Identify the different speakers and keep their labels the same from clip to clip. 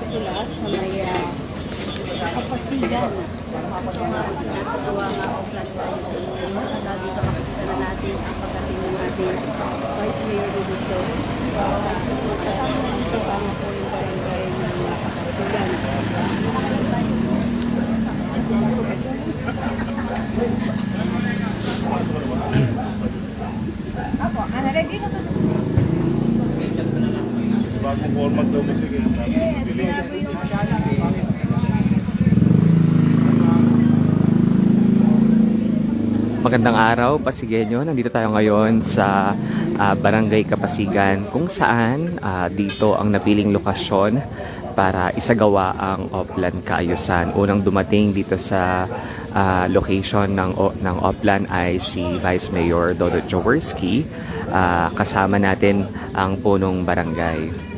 Speaker 1: Pula sa may Kapasigan. Ito nga ang sinasagawa nga o plan tayo. At dito makikita na natin ang pagdating ng ating Vice Mayor dito. Kasama na dito ang po yung barangay ng Kapasigan. Apo, ready na to.
Speaker 2: Bagong format daw kasi kaya
Speaker 1: Yes, binago yung
Speaker 3: Magandang araw, Pasigenyo. Nandito tayo ngayon sa Barangay Kapasigan kung saan dito ang napiling lokasyon para isagawa ang Oplan Kaayusan. Unang dumating dito sa location ng Oplan ay si Vice Mayor Dodo Jaworski. Kasama natin ang punong barangay.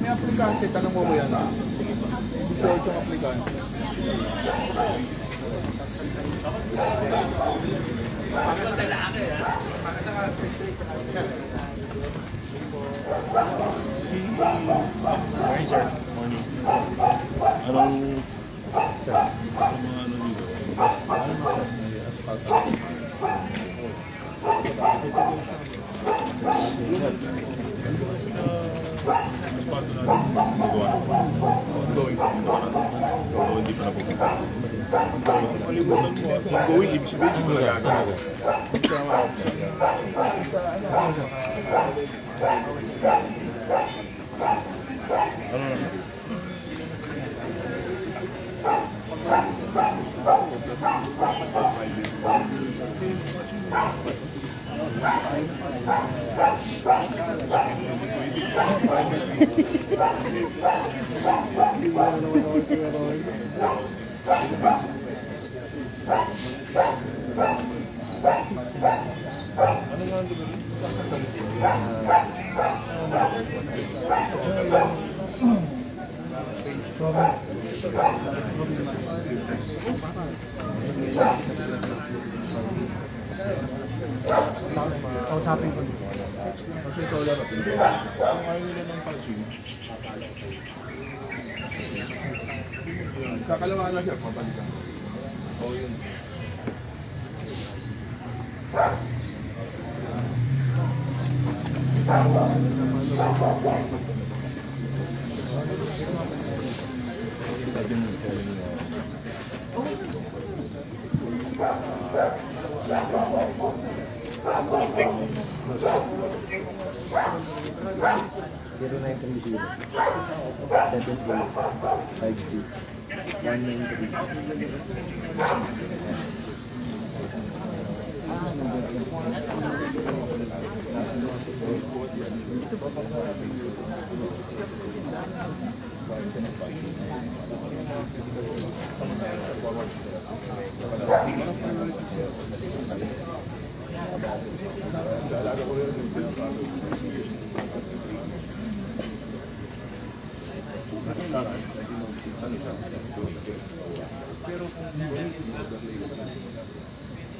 Speaker 2: may aplikante, tanong mo yan. Gusto itong aplikante. Morning, sir. Morning. Anong mga ano dito? Pato natin magawa ongoing hindi pa napupunta. Malimutan mo, ongoing, ibig sabihin hindi ko nagagawa. Ano na?
Speaker 4: Kausapin ko.
Speaker 2: Kasi ikaw lang natin. Kung ayaw nila ng patching, sa kalawaan na siya, pabalikan. Oo yun.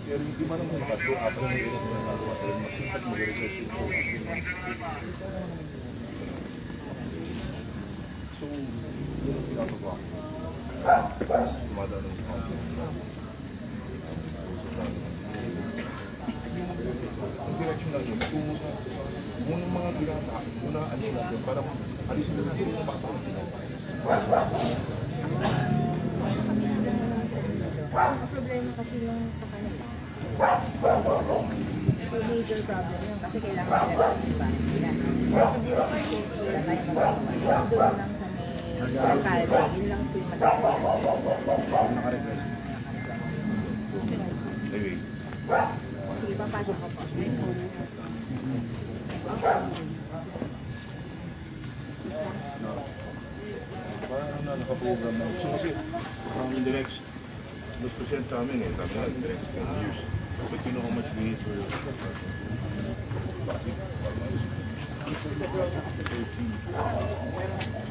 Speaker 2: Pero hindi man naman nakatlo, apat na nila na nagawa tayo, makita mag-research yung so, yun ang pinapagawa ko. Tumadaan ng mga ang direction lang yun, kung unang mga ginata, unang alis natin, para alis na natin yung bata na sila.
Speaker 1: ang problema kasi yung sa kanila. Major problem yun kasi kailangan nila kasi ba nila. Sa bureaucracies, wala tayo magagawa. Doon lang sa may alkalde, yun lang po yung matapos.
Speaker 2: Anyway.
Speaker 1: Sige, papasok ko po.
Speaker 2: Parang nakaprogram na. So kasi, the next, nag-present sa amin sabi nga, the next 10 years. But you know how much we need for your basic,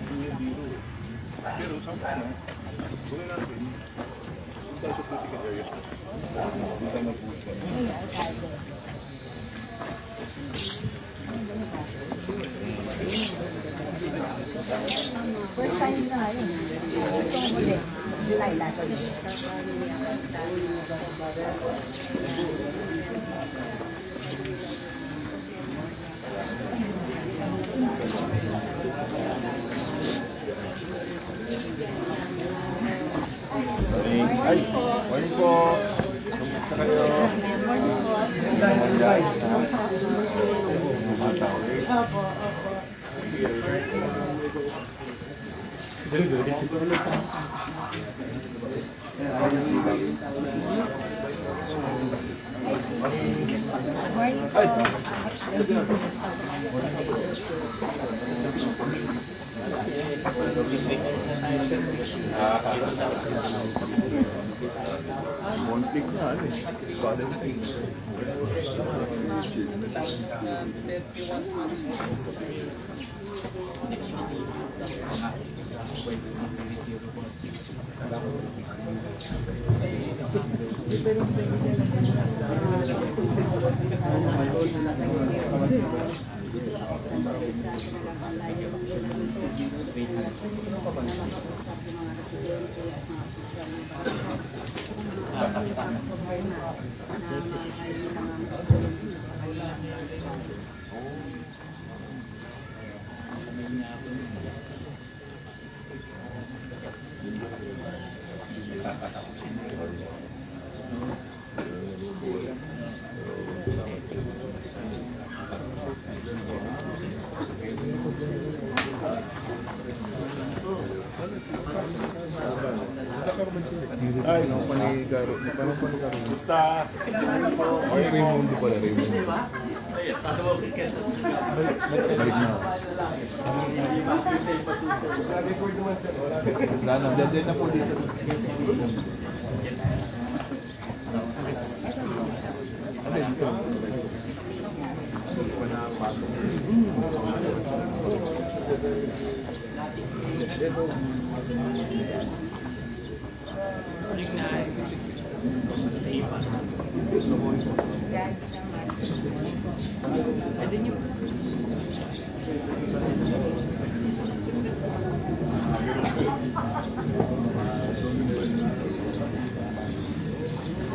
Speaker 2: hindi yung biro. Pero sabi na, tuloy natin, Dito na po siya.
Speaker 1: First time na yun. Ito ang muli. July last year.
Speaker 2: Ay, morning po. Kamusta kayo? Conflict na ano eh. Ay, no, panigaro. Parang panigaro. Basta. Ay, Raymond pala, Raymond. Balik na. Wala na, dead na po dito. Ano dito?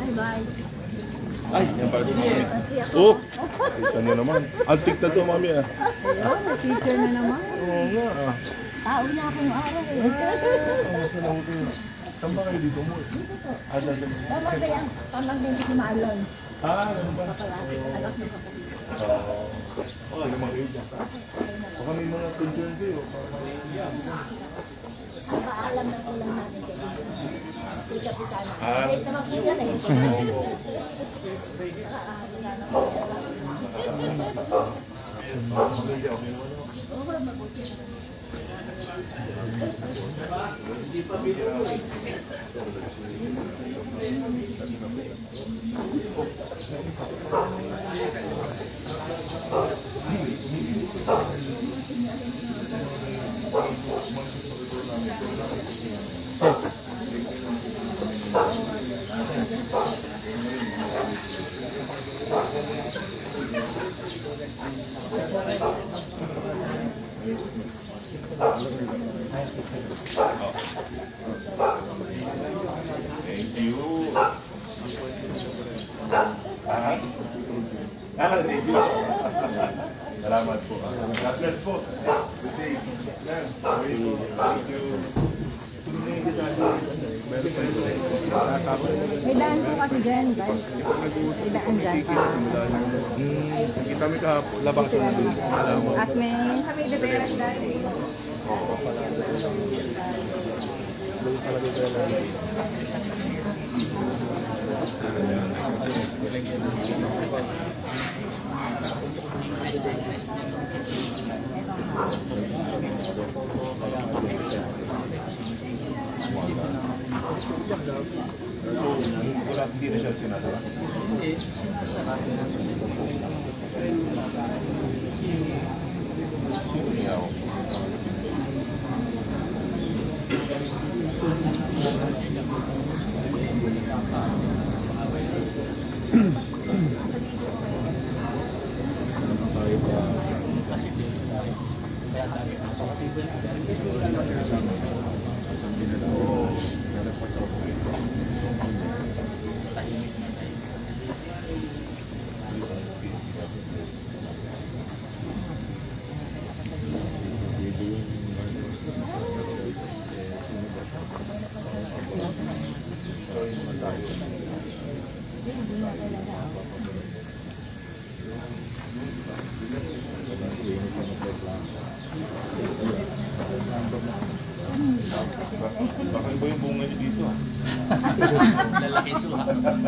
Speaker 1: Ay, bye.
Speaker 2: Ay, yan pala si Mami. Oh! Kita niyo naman. Antik na to, Mami ah.
Speaker 1: Ayun, na-teacher na naman.
Speaker 2: Oo nga ah.
Speaker 1: Tao na ako yung araw eh.
Speaker 2: Saan ba kayo dito mo?
Speaker 1: Tama ba yan? Tama din si Marlon.
Speaker 2: Ano ba?
Speaker 1: Anak ng kapatid.
Speaker 2: Okay naman kayo dyan. Baka may mga concern kayo.
Speaker 1: Paalam na po lang natin kayo. Pika-pika na. Kahit naman po yan eh. Wala na po yan.
Speaker 2: Thank you. Thank you. Salamat po. God bless po. Good day. Thank you.
Speaker 1: May daan po kasi dyan, guys. May daan dyan pa.
Speaker 2: Kita mo kahapon. Labang sa nandun.
Speaker 1: At may sa may deberas dati.
Speaker 2: Hindi na siya sinasara. Sino niya ako? tayo. Baka iba yung bunga niyo dito ah.
Speaker 5: Lalaki suha.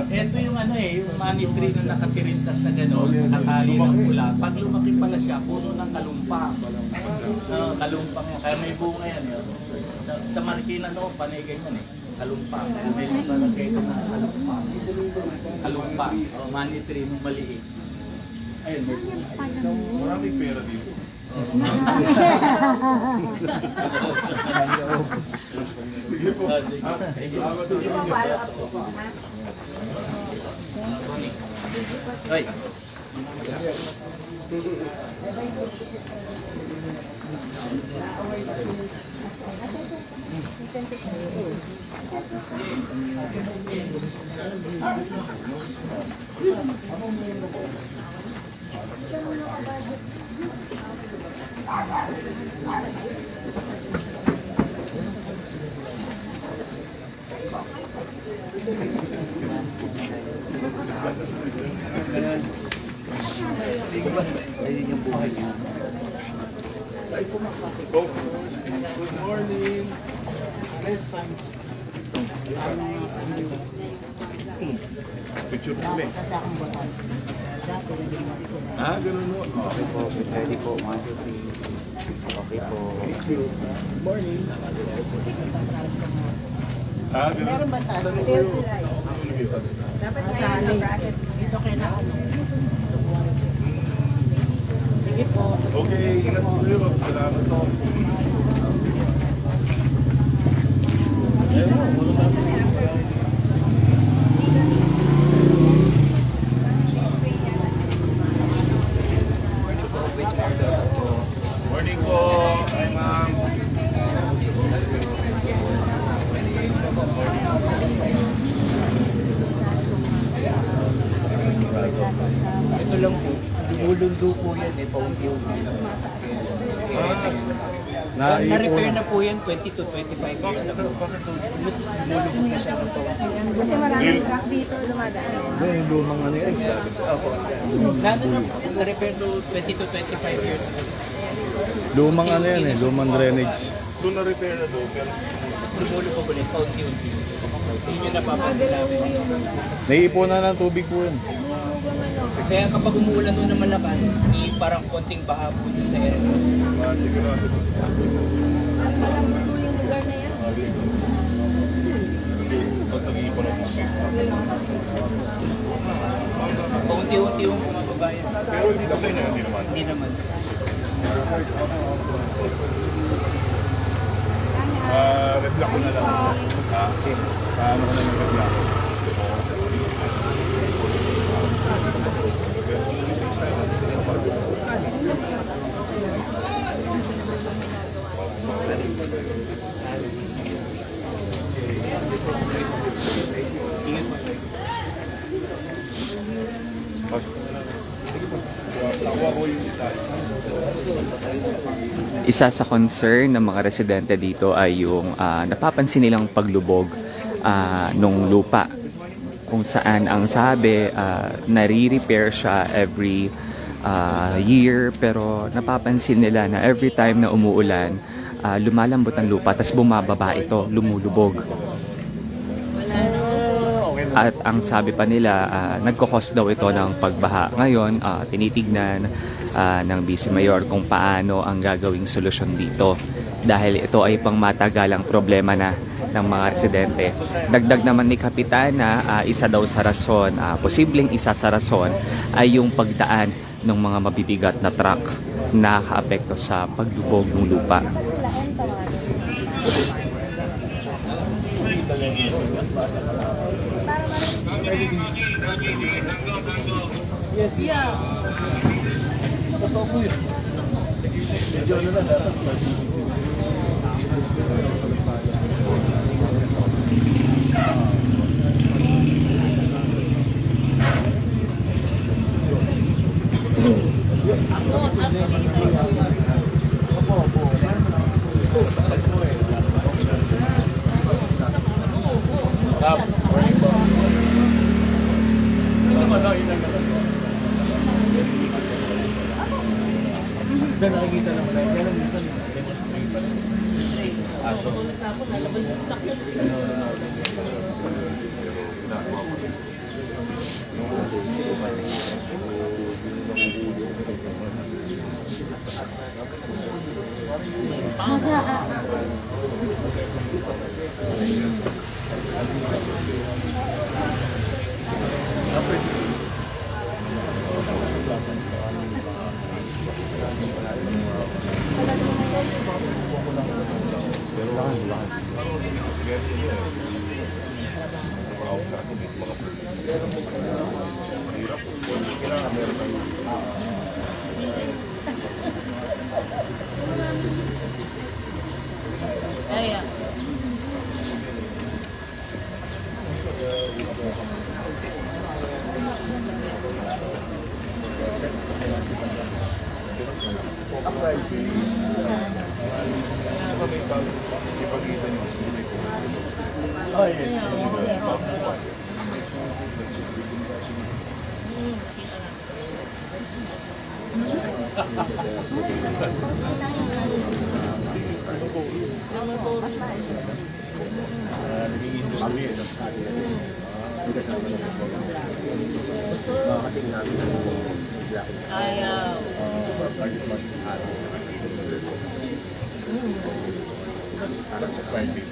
Speaker 5: Ito yung ano yung money tree na nakatirintas na gano'n, nakatali ng pula. Pag lumaki pala siya, puno ng kalumpang. Kalumpang yan. Kaya may bunga yan. Sa Marikina noon, panay ganyan kalumpang. May parang kayo na kalumpang. Kalumpang. Money tree nung maliit. Ayun, may bunga.
Speaker 2: Maraming pera dito. Sige po. Salamat po sa inyo.
Speaker 5: Hoy.
Speaker 4: Ayun yung buhay niya.
Speaker 2: Go. Good morning. Picture po kami. Ah, ganun mo.
Speaker 4: Okay po, ready po. 1, 2, 3. Okay po.
Speaker 2: Good morning. Ah, ganun.
Speaker 1: Meron ba tayo? Dapat sa bracket. Dito kailangan. Sige po.
Speaker 2: Okay, ingat po kayo. Salamat po. Morning po. Hi, ma'am.
Speaker 5: Ito lang po. Lumulundo po yan paunti-unti. Na-repair na po yan 20 to 25 years ago. Mas lumulubog na siya ng paunti.
Speaker 1: Kasi maraming truck dito lumadaan.
Speaker 4: Yung lumang ano yun.
Speaker 5: Nandun na po, na-repair to 20 to 25 years ago.
Speaker 4: Lumang ano yan lumang drainage.
Speaker 2: Doon na-repair na doon. Pero
Speaker 5: Lumulubog ulit paunti-unti. Hindi nyo napapasalabi.
Speaker 4: Naiipunan ng tubig po yun.
Speaker 5: Kaya kapag umuulan doon na malakas, parang konting baha po dun sa area.
Speaker 2: sigurado.
Speaker 1: Parang buto yung lugar na yan.
Speaker 2: Tapos nag-iipon ako.
Speaker 5: Paunti-unti yung bumababa yan.
Speaker 2: Pero hindi kasi inyo, hindi naman.
Speaker 5: Hindi naman.
Speaker 2: Reflect ko na lang. Paano ko na mag-reflect?
Speaker 5: Ingat po.
Speaker 3: Isa sa concern ng mga residente dito ay yung napapansin nilang paglubog nung lupa. Kung saan ang sabi, nare-repair siya every year, pero napapansin nila na every time na umuulan, lumalambot ang lupa, tas bumababa ito, lumulubog. At ang sabi pa nila, nagkakos daw ito ng pagbaha. Ngayon, tinitignan ng Vice Mayor kung paano ang gagawing solusyon dito. Dahil ito ay pangmatagalang problema na ng mga residente. Dagdag naman ni Kapitan na isa daw sa rason, posibleng isa sa rason ay yung pagdaan ng mga mabibigat na truck na nakaapekto sa paglubog ng lupa.
Speaker 5: Yes, yeah. Totoo po yun. Medyo ano na dapat. yun ang naman. Doon nakikita lang sa'yo. Kaya lang minsan, demonstrate pa rin. Aso.
Speaker 1: Tulad na ako, lalabas yung sasakyan. Kaya.
Speaker 5: Oh, yes. Naging industry.
Speaker 1: Kaya.
Speaker 2: That's a private.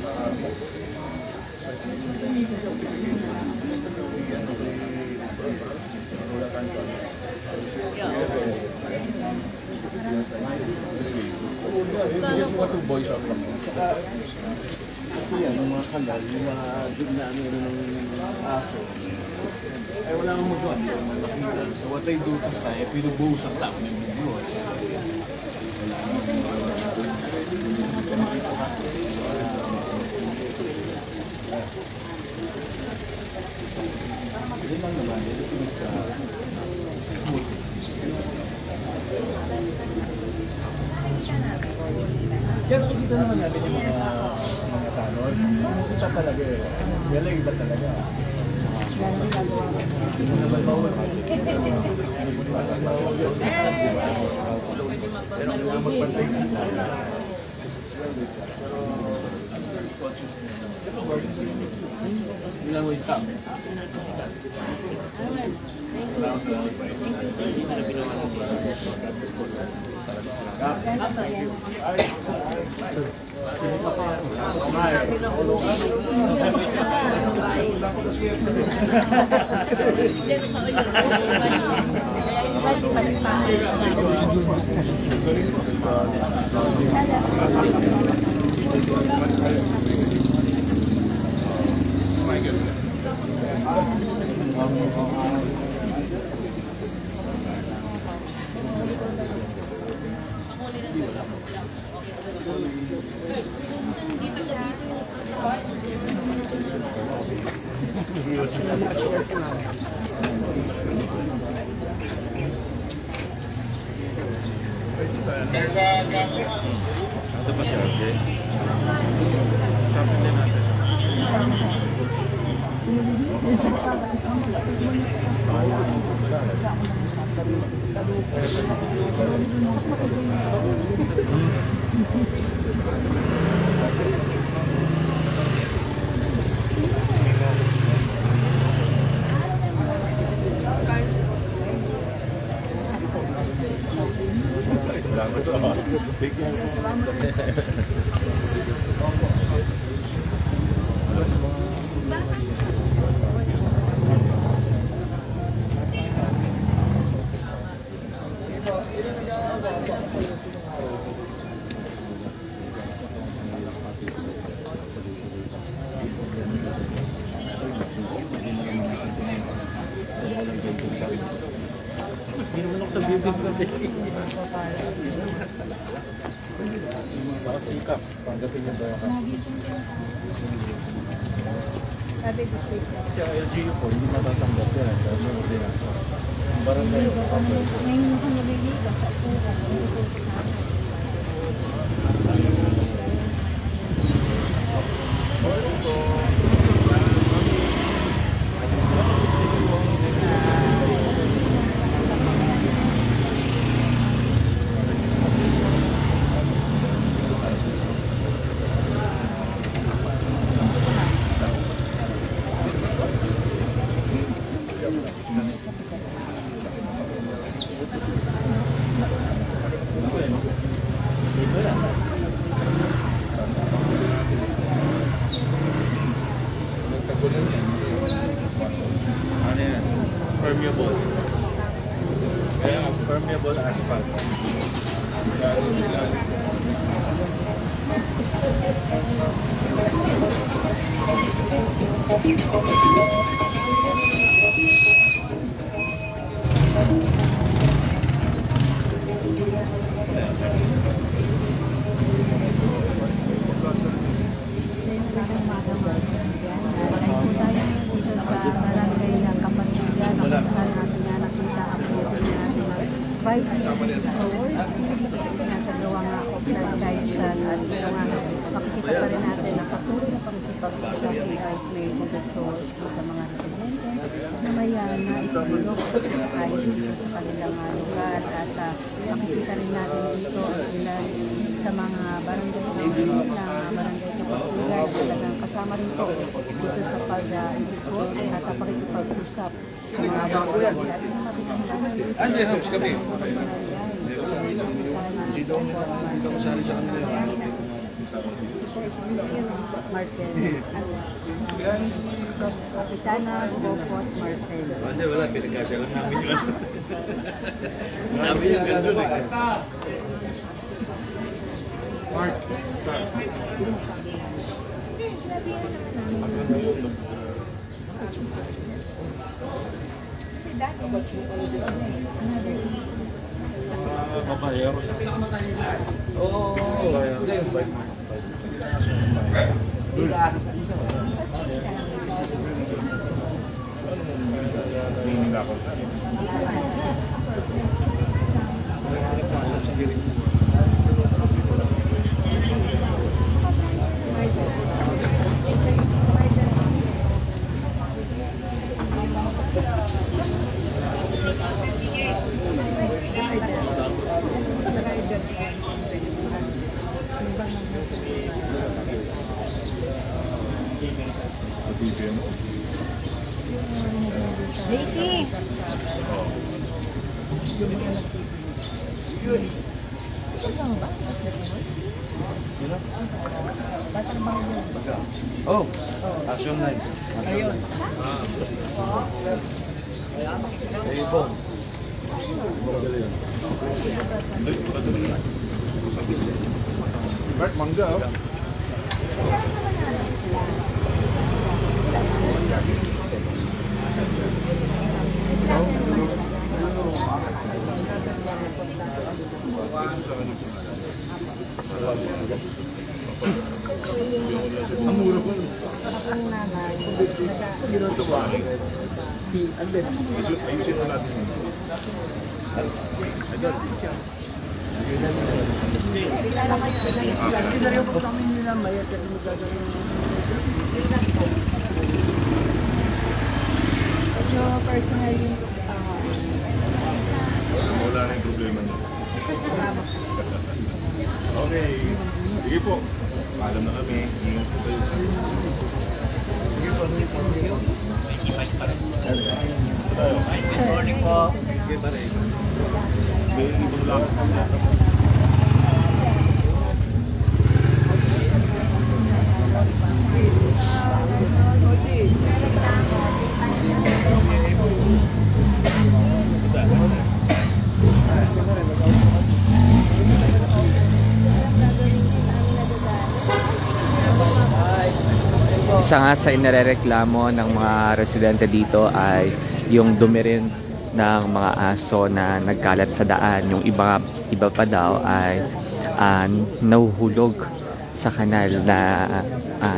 Speaker 5: Just want to voice out lang.
Speaker 6: Yan, yung mga kanal, yung mga gitna ng aso, ay wala akong magawa, hindi ako makakita. So what I do sa tayo, pinubuhos ang tao ng Diyos. Hindi lang naman, ito sa smooth. Kaya nakikita naman natin yung mga tanod. Masita talaga eh. Yan lang iba talaga. Hindi mo naman bawal. Pero kailangan magpantay na tayo. Consciousness na. Ilang ways kami.
Speaker 2: Ito pa si RJ. Sabi din natin.
Speaker 6: Hindi naman ako sa bibig ko. Para sikap. Pagdating yung daya ka.
Speaker 1: Sabi ko siya.
Speaker 6: Kasi ang LGU po, hindi matatanggap yan. Dahil yung ordinasyon. Ang barangay yung kapag.
Speaker 1: Ngayon ko naliligas sa pura.
Speaker 2: Ano yan? Permeable. Kaya permeable asphalt. Lalo sila.
Speaker 1: Vice Awards, sinasagawa nga o plantation at mga makikita pa rin natin na patuloy na pagkipag-usap ni Vice Mayor Gutierrez sa mga residente na may naitulog ayos dito sa kanilang lugar at makikita rin natin dito ang ilan sa mga barangay council na barangay kapasigan talagang kasama rin po dito sa pag-ikot at pakikipag-usap sa mga barangay at
Speaker 2: Andiyan, Hams, kami. Dito kasali sa kanila.
Speaker 1: Marcel. Kapitana Bopot Marcel.
Speaker 2: Hindi, wala. Pinagkasya lang namin yun. Namin yung gandun eh. Mark.
Speaker 6: Babayero sa
Speaker 2: Oo. Hindi yung bike mo. Hindi ako.
Speaker 1: JC!
Speaker 2: Oh, action line.
Speaker 1: Ayun.
Speaker 2: Hey, Bong. Bert, mangga oh. Ayusin mo natin yun.
Speaker 1: Personal yung
Speaker 2: Wala na yung problema niya. Okay. Sige po. Paalam na kami. Ingat po kayo. Sige po.
Speaker 5: Good morning po.
Speaker 2: Sige pa rin. May ibang lakad po na.
Speaker 3: Isa nga sa inirereklamo ng mga residente dito ay yung dumi rin ng mga aso na nagkalat sa daan. Yung iba pa daw ay nahuhulog sa kanal na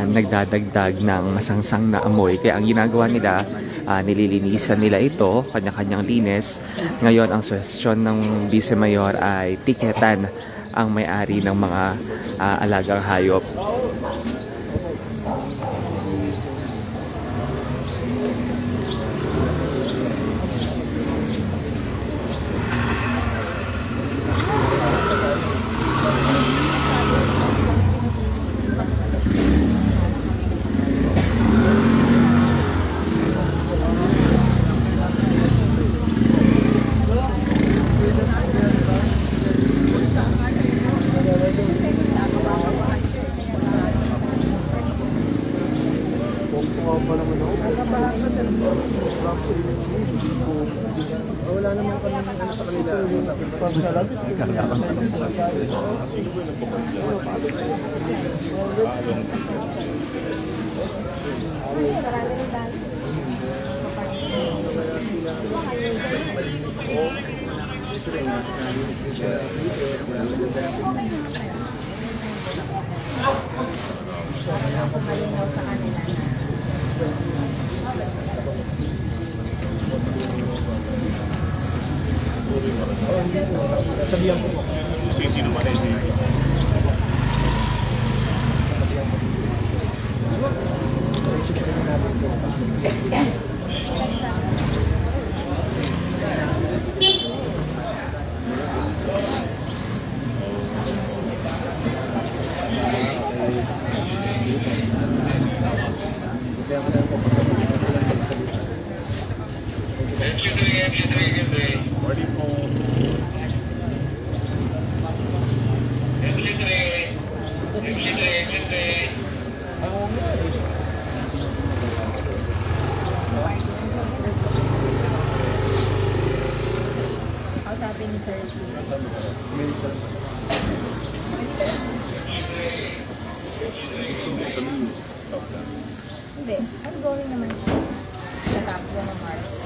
Speaker 3: nagdadagdag ng masangsang na amoy. Kaya ang ginagawa nila, nililinisan nila ito, kanya-kanyang linis. Ngayon, ang suhestyon ng Vice Mayor ay tiketan ang may-ari ng mga alagang hayop.
Speaker 4: naman ako. Wala naman kami ano sa kanila.
Speaker 2: Sino ba yung nagpapagyan? Kasi hindi naman ay Ready po.
Speaker 1: Ang sabi ni Sir Hindi, ongoing naman siya. Natapos na ng March.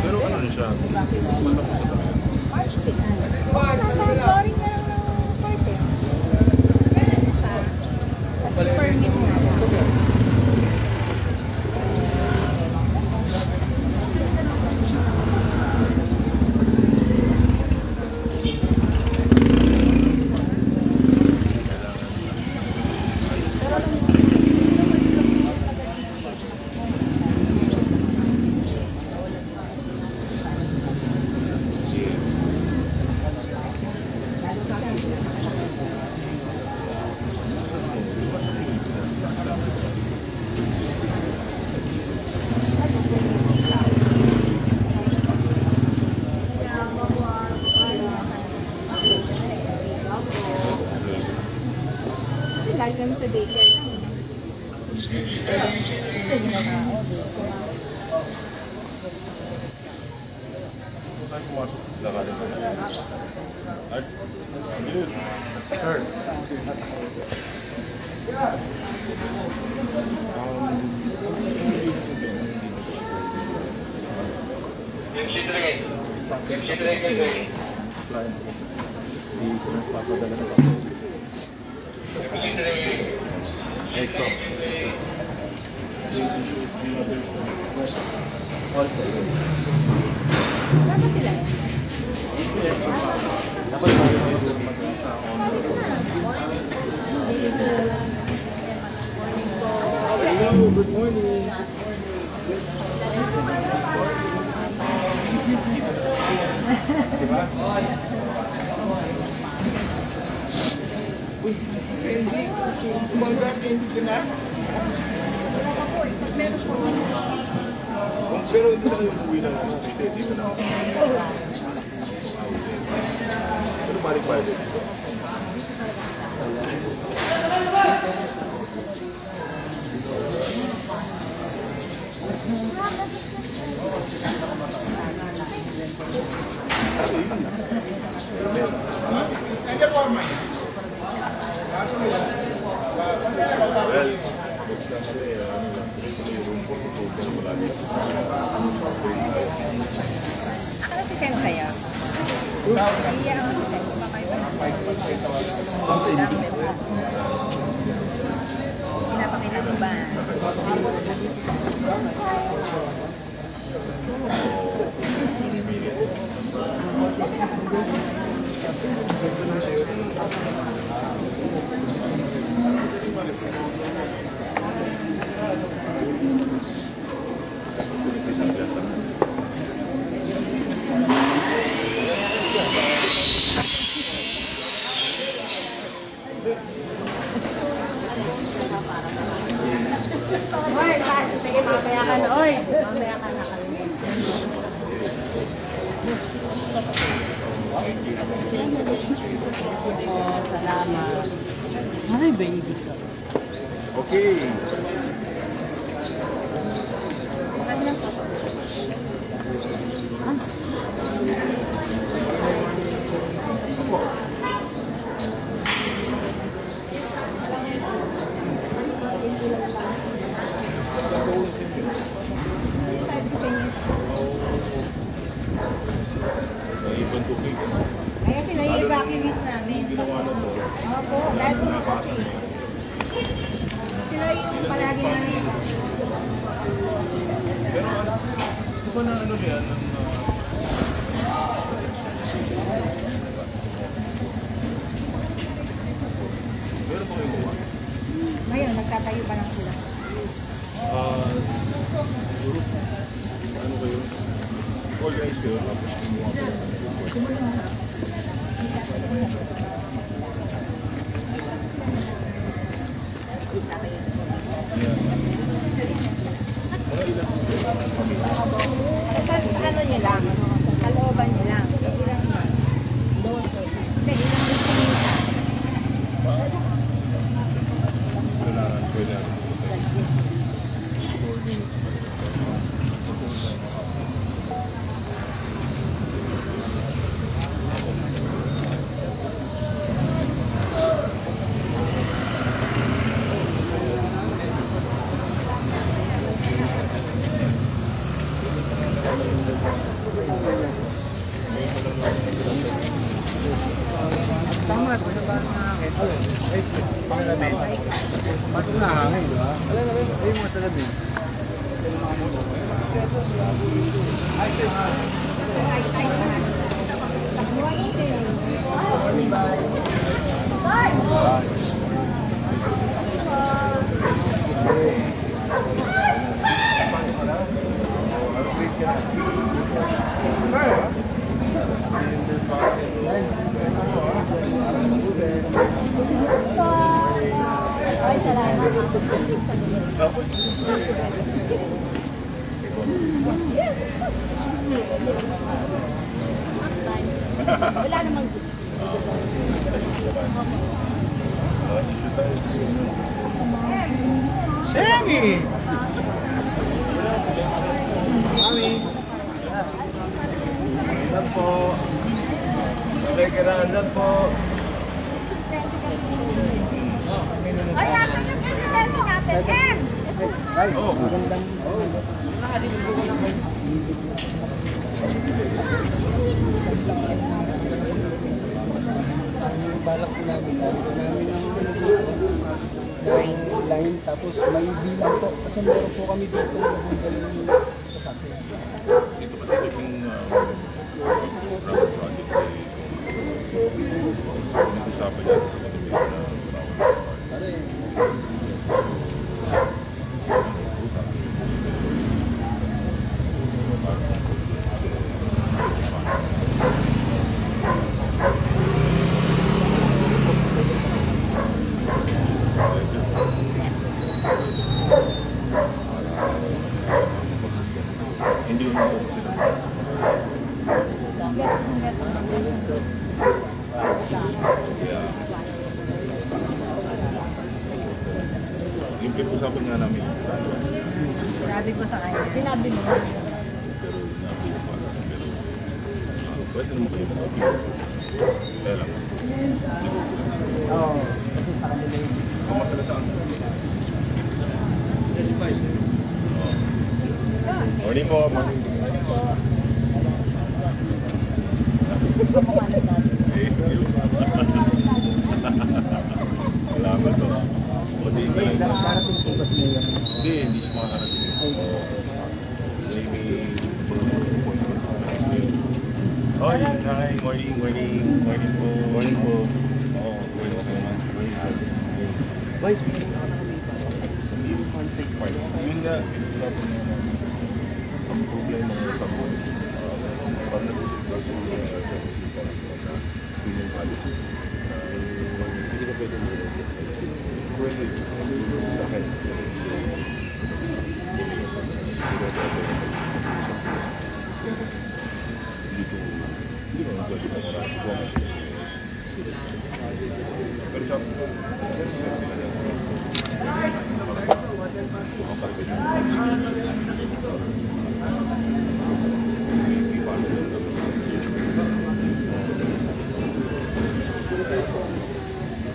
Speaker 2: Pero ano na siya?
Speaker 1: Nasa flooring na lang ng party. Kasi permit mo na. Kasi lagi kami sa daycare lang.
Speaker 2: Saan pumasok? Lakalin ko. Art? Yun. Start.
Speaker 4: Hindi sila papadala na ako.
Speaker 2: Extra.
Speaker 1: Wala sila eh.
Speaker 4: Dapat tayo mag-sa Hello, good morning.
Speaker 2: Diba? Uy, Candy. Umaga, Candy ka na? Pero hindi na kayo umuwi ng ano, dito na. Pero balik pa rin dito. Well, next time kasi, ano lang, may room for tutubo na malagi.
Speaker 1: Ako si Sen sa'yo. Iya ako si Sen. Baka iba na. Pinapakita mo ba? Oy, sige, mamaya ka na. Oy, mamaya ka na kami. Oh, salamat. Ay, baby ka.
Speaker 2: Okay. Ibang tubig.
Speaker 7: Kaya sila yung evacuees namin.
Speaker 2: Ginawa na to.
Speaker 7: Opo, dahil po kasi. Sila yung palagi namin.
Speaker 2: Pero ano ba na ano yan? Pero pang inuwa.
Speaker 7: Ngayon, nagtatayo pa lang sila.
Speaker 2: Siguro, ano kayo? Organize kayo, tapos kumuha ko.
Speaker 7: Sa ano nyo lang, sa looban nyo lang. Ilang doon. Hindi, ilang bisita.
Speaker 2: Kailangan.
Speaker 4: Tama, ito na ba ang hangin? Ay, pangalamin. Ba't na hangin, di ba? Ay, mga salamin.
Speaker 7: Ay, salamat. Wala namang
Speaker 4: Sammy! Mami! Andap po. Okay, kailangan po.
Speaker 7: Ay, nasan yung presidente natin, Em?
Speaker 4: Ay, magandang...
Speaker 8: Balak po namin, lalagyan namin ng line, tapos may bilang po. Kasi meron po kami dito na nagagaling sa Santos.
Speaker 2: Ito kasi ito yung program project ay usapan natin sa katuloy na hindi ko naman sila. Kaya, yung pinag-usapan nga namin,
Speaker 7: Sinabi ko sa kanya. Sinabi mo.
Speaker 2: pero nabi ko para sa pero pwede naman kayo mag-upload. Kaya lang, hindi ko sila sila.
Speaker 8: Oo, kasi sa kanila yun.
Speaker 2: Kumasala saan? Morning po, morning. Eh, yun. Salamat to. O di ba?
Speaker 8: Darating po ba sila yun?
Speaker 2: Hindi siya makakarating. Maybe appointment for next week. Oh, hi, morning po. Morning po. Oh, good. Okay naman.
Speaker 8: Vice, meron na kami pa.
Speaker 2: Yung on-site part. Yun nga, pinag-usapan mo na ang problema mo sa mo. Pag nag-usapan mo na union policy, hindi ka pwede mo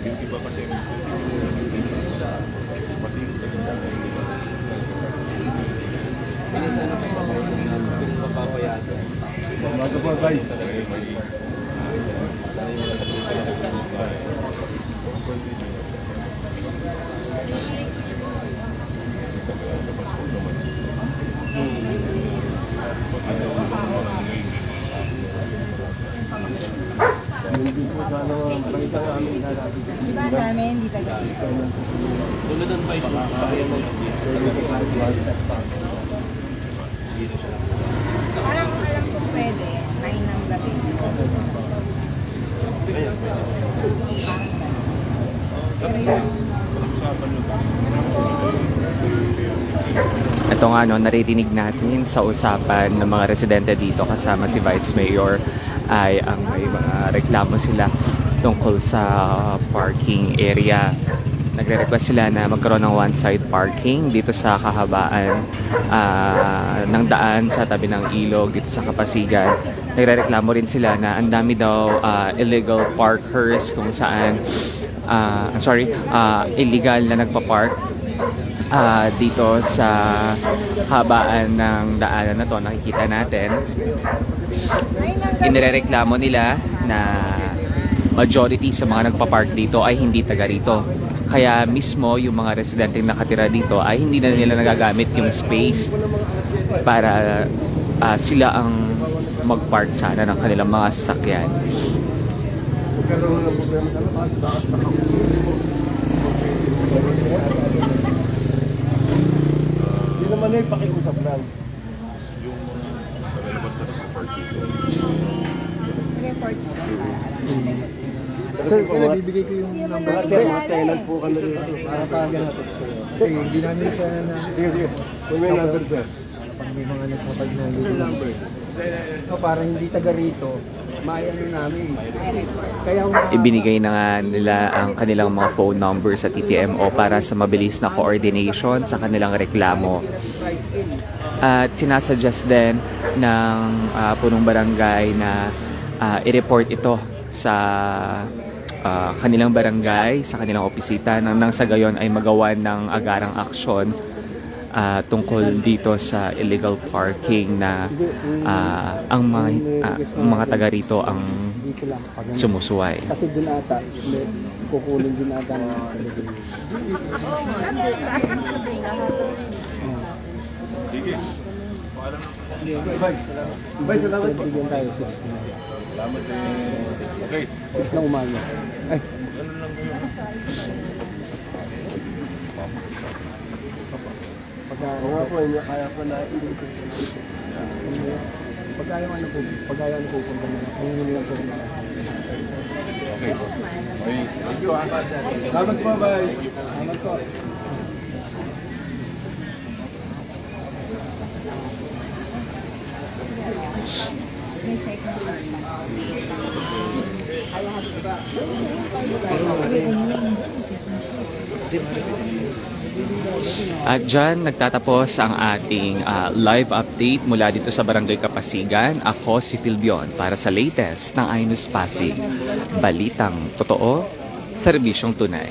Speaker 2: Yung iba kasi
Speaker 6: Bago po guys. Hindi po sana makita namin na natin.
Speaker 7: Iba namin, hindi taga dito.
Speaker 5: Tulad ng vice mo, sayang mo lang dito.
Speaker 7: Parang alam ko pwede, 9 ng gabi. Pero yun,
Speaker 3: Ito nga no, naririnig natin sa usapan ng mga residente dito kasama si Vice Mayor ay ang may mga reklamo sila tungkol sa parking area. Nagre-request sila na magkaroon ng one-side parking dito sa kahabaan ng daan sa tabi ng ilog dito sa Kapasigan. Nagre-reklamo rin sila na ang dami daw illegal parkers kung saan illegal na nagpa-park dito sa habaan ng daanan na to. Nakikita natin, inirereklamo nila na majority sa mga nagpa-park dito ay hindi taga rito. Kaya mismo yung mga residenteng nakatira dito ay hindi na nila nagagamit yung space para sila ang mag-park sana ng kanilang mga sasakyan.
Speaker 6: Nagkaroon ng problema talaga. Hindi naman eh, pakiusap lang.
Speaker 2: yung nalalabas na nagpa-park dito.
Speaker 7: report mo lang para
Speaker 8: Sir, kaya bibigay ko yung
Speaker 7: Hindi mo
Speaker 8: number.
Speaker 7: namin
Speaker 8: Sir,
Speaker 7: kilala
Speaker 6: tenant po kami dito.
Speaker 8: para pagyan natin. Kasi hindi namin siya na
Speaker 6: Sige, sige. Kung may number sir.
Speaker 8: pag may mga nagpapag na so, para hindi taga rito, maayano namin. Kaya
Speaker 3: Ibinigay na nga nila ang kanilang mga phone number sa TTMO para sa mabilis na coordination sa kanilang reklamo. At sinasuggest din ng punong barangay na i-report ito sa kanilang barangay, sa kanilang opisita nang sa gayon ay magawan ng agarang aksyon tungkol dito sa illegal parking na ang mga taga rito ang
Speaker 8: dito lang pag
Speaker 3: sumusuway.
Speaker 8: kasi dun ata, kukunin din ata ng
Speaker 2: Sige. Paalam na.
Speaker 6: Bye, salamat po.
Speaker 8: bigyan tayo 6
Speaker 2: Salamat eh. Okay.
Speaker 8: 6 na umaga. Ay,
Speaker 2: Ganun lang kayo.
Speaker 8: pagka
Speaker 6: Oo po, hindi kaya po na
Speaker 8: pagka yung ano po, pagka yung ano po, ang huli lang po.
Speaker 2: Okay. Okay. Thank you ah.
Speaker 6: Salamat po, bye.
Speaker 8: Salamat po.
Speaker 3: At dyan nagtatapos ang ating live update mula dito sa Barangay Kapasigan. Ako si Philbion para sa latest ng iNews Pasig. Balitang totoo, serbisyong tunay.